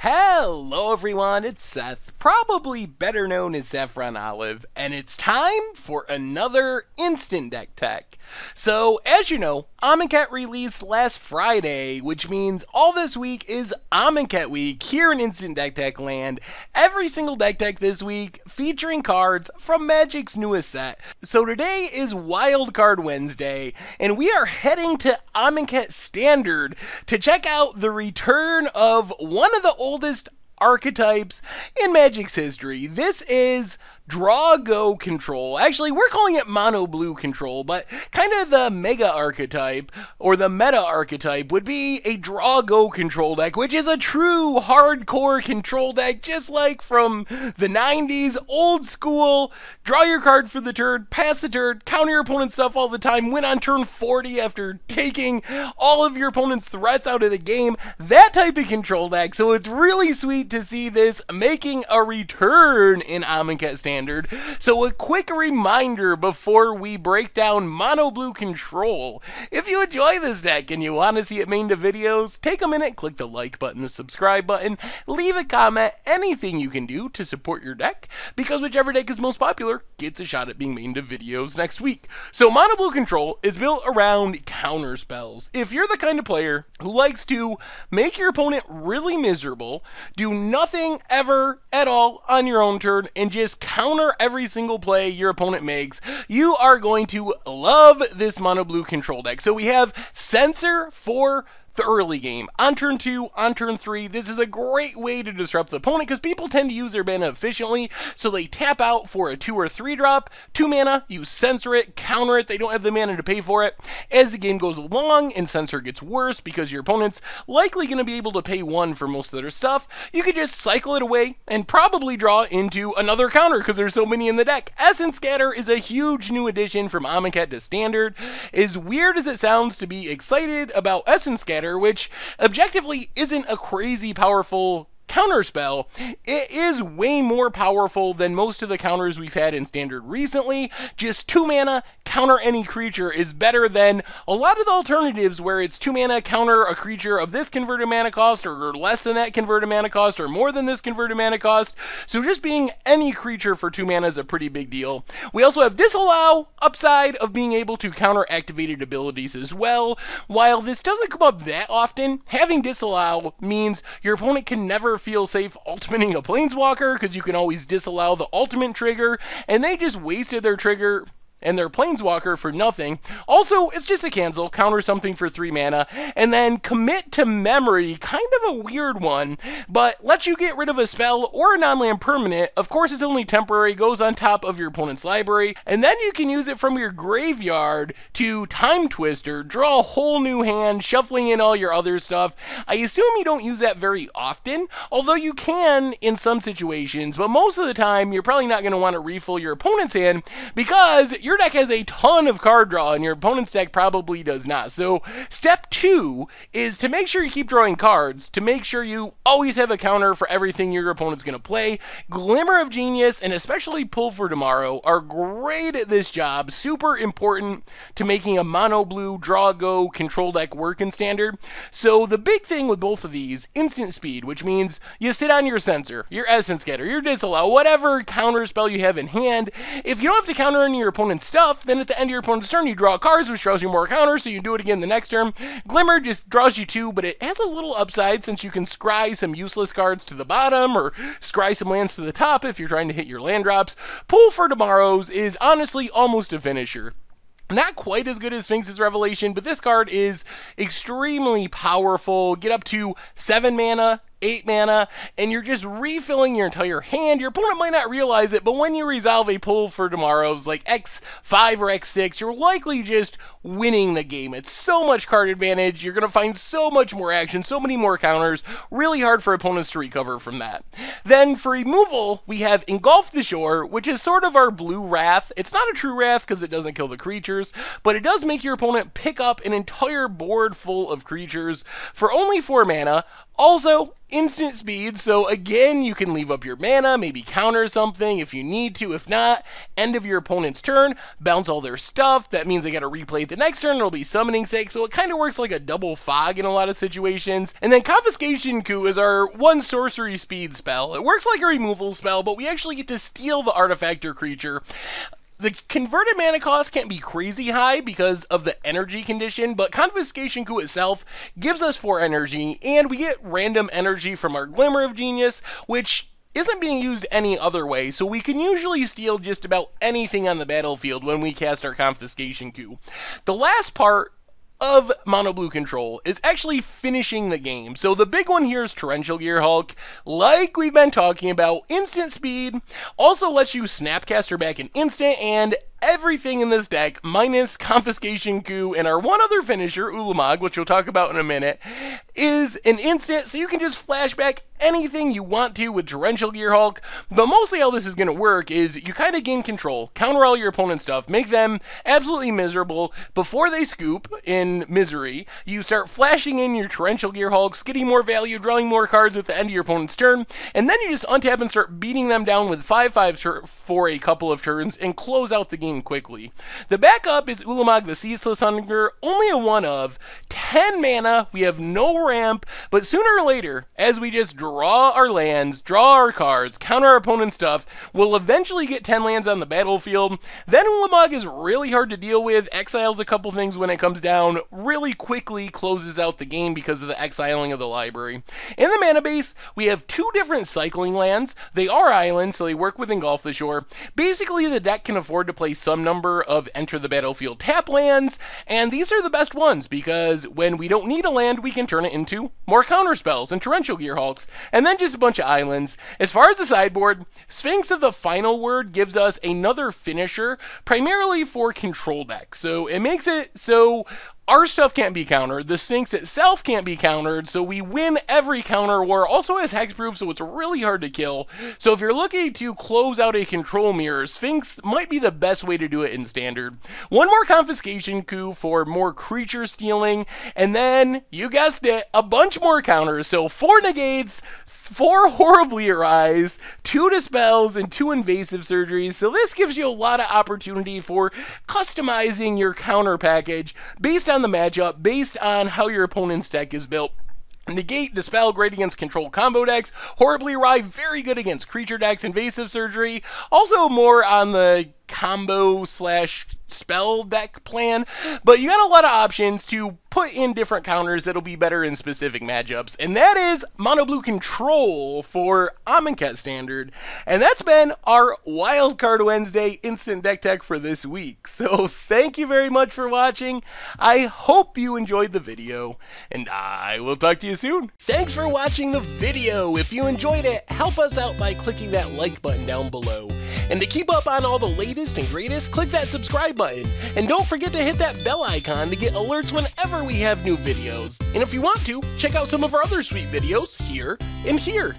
Hello everyone, it's Seth, probably better known as Saffron Olive, and it's time for another Instant Deck Tech. So, as you know, Amonkhet released last Friday, which means all this week is Amonkhet week here in Instant Deck Tech land. Every single deck tech this week featuring cards from Magic's newest set. So today is Wildcard Wednesday, and we are heading to Amonkhet Standard to check out the return of one of the oldest archetypes in Magic's history. This is Draw Go Control. Actually, we're calling it Mono Blue Control, but kind of the mega archetype, or the meta archetype, would be a Draw Go Control deck, which is a true hardcore control deck, just like from the 90s, old school, draw your card for the turn, pass the turn, counter your opponent's stuff all the time, win on turn 40 after taking all of your opponent's threats out of the game, that type of control deck. So it's really sweet to see this making a return in Amonkhet Standard. So a quick reminder before we break down Mono Blue Control. If you enjoy this deck and you want to see it made into videos, take a minute, click the like button, the subscribe button, leave a comment, anything you can do to support your deck, because whichever deck is most popular gets a shot at being made into videos next week. So Mono Blue Control is built around counter spells. If you're the kind of player who likes to make your opponent really miserable, do nothing ever at all on your own turn, and just counter every single play your opponent makes, you are going to love this Mono Blue Control deck. So we have Censor for the early game. On turn 2, on turn 3, this is a great way to disrupt the opponent because people tend to use their mana efficiently, so they tap out for a 2 or 3 drop, 2 mana, you censor it, counter it, they don't have the mana to pay for it. As the game goes along and Censor gets worse because your opponent's likely going to be able to pay 1 for most of their stuff, you could just cycle it away and probably draw into another counter because there's so many in the deck. Essence Scatter is a huge new addition from Amonkhet to Standard. As weird as it sounds to be excited about Essence Scatter, which objectively isn't a crazy powerful counterspell, it is way more powerful than most of the counters we've had in Standard recently. Just 2 mana, counter any creature is better than a lot of the alternatives where it's 2 mana, counter a creature of this converted mana cost, or less than that converted mana cost, or more than this converted mana cost. So just being any creature for 2 mana is a pretty big deal. We also have Disallow, upside of being able to counter activated abilities as well. While this doesn't come up that often, having Disallow means your opponent can never feel safe ultimating a Planeswalker because you can always disallow the ultimate trigger, and they just wasted their trigger and their Planeswalker for nothing. Also, it's just a cancel, counter something for 3 mana, and then Commit to Memory, kind of a weird one, but lets you get rid of a spell or a non-land permanent. Of course, it's only temporary, goes on top of your opponent's library, and then you can use it from your graveyard to Time Twister, draw a whole new hand, shuffling in all your other stuff. I assume you don't use that very often, although you can in some situations, but most of the time, you're probably not going to want to refill your opponent's hand because your deck has a ton of card draw and your opponent's deck probably does not. So step 2 is to make sure you keep drawing cards, to make sure you always have a counter for everything your opponent's going to play. Glimmer of Genius and especially Pull for Tomorrow are great at this job, super important to making a mono blue draw go control deck work in Standard. So the big thing with both of these, instant speed, which means you sit on your Censor, your Essence Scatter, your Disallow, whatever counter spell you have in hand. If you don't have to counter any of your opponent's stuff, then at the end of your opponent's turn you draw cards, which draws you more counters, so you can do it again the next turn. Glimmer just draws you 2, but it has a little upside since you can scry some useless cards to the bottom or scry some lands to the top if you're trying to hit your land drops. Pull for Tomorrows is honestly almost a finisher. Not quite as good as Sphinx's Revelation, but this card is extremely powerful. Get up to 7 mana, 8 mana, and you're just refilling your entire hand. Your opponent might not realize it, but when you resolve a Pull for Tomorrows like X5 or X6, you're likely just winning the game. It's so much card advantage. You're going to find so much more action, so many more counters. Really hard for opponents to recover from that. Then for removal, we have Engulf the Shore, which is sort of our blue Wrath. It's not a true Wrath because it doesn't kill the creatures, but it does make your opponent pick up an entire board full of creatures for only 4 mana. Also, instant speed, so again, you can leave up your mana, maybe counter something if you need to. If not, end of your opponent's turn, bounce all their stuff. That means they gotta replay it the next turn, it'll be summoning sake, so it kind of works like a double fog in a lot of situations. And then Confiscation Coup is our 1 sorcery speed spell. It works like a removal spell, but we actually get to steal the artifact or creature. The converted mana cost can't be crazy high because of the energy condition, but Confiscation Coup itself gives us 4 energy, and we get random energy from our Glimmer of Genius, which isn't being used any other way, so we can usually steal just about anything on the battlefield when we cast our Confiscation Coup. The last part of Mono Blue Control is actually finishing the game. So the big one here is Torrential Gearhulk. Like we've been talking about, instant speed also lets you Snapcaster back an instant, and everything in this deck, minus Confiscation Coup and our one other finisher, Ulamog, which we'll talk about in a minute, is an instant, so you can just flash back anything you want to with Torrential Gearhulk. But mostly how this is going to work is you kind of gain control, counter all your opponent's stuff, make them absolutely miserable. Before they scoop in misery, you start flashing in your Torrential Gearhulks, getting more value, drawing more cards at the end of your opponent's turn, and then you just untap and start beating them down with 5/5s for a couple of turns and close out the game quickly. The backup is Ulamog the Ceaseless Hunger, only a 1 of 10 mana. We have no ramp, but sooner or later, as we just draw our lands, draw our cards, counter our opponent's stuff, we'll eventually get 10 lands on the battlefield. Then Ulamog is really hard to deal with, exiles a couple things when it comes down, really quickly closes out the game because of the exiling of the library. In the mana base, we have 2 different cycling lands. They are islands, so they work with Engulf the Shore. Basically, the deck can afford to play some number of enter the battlefield tap lands, and these are the best ones because when we don't need a land, we can turn it into more counter spells and Torrential Gearhulks, and then just a bunch of islands. As far as the sideboard, Sphinx of the Final Word gives us another finisher, primarily for control decks. So it makes it so our stuff can't be countered, the Sphinx itself can't be countered, so we win every counter war. Also has hexproof, so it's really hard to kill. So if you're looking to close out a control mirror, Sphinx might be the best way to do it in standard. One more Confiscation Coup for more creature stealing, and then, you guessed it, a bunch more counters. So 4 negates, 4 horribly arise, 2 dispels, and 2 invasive surgeries. So this gives you a lot of opportunity for customizing your counter package based on the matchup, based on how your opponent's deck is built. Negate, Dispel, great against control combo decks. Horribly Awry, very good against creature decks. Invasive Surgery, also more on the combo slash spell deck plan, but you got a lot of options to put in different counters that'll be better in specific matchups, and that is Mono Blue Control for Amonkhet Standard, and that's been our Wildcard Wednesday instant deck tech for this week. So thank you very much for watching. I hope you enjoyed the video, and I will talk to you soon. Thanks for watching the video. If you enjoyed it, help us out by clicking that like button down below. And to keep up on all the latest and greatest, click that subscribe button. And don't forget to hit that bell icon to get alerts whenever we have new videos. And if you want to, check out some of our other sweet videos here and here.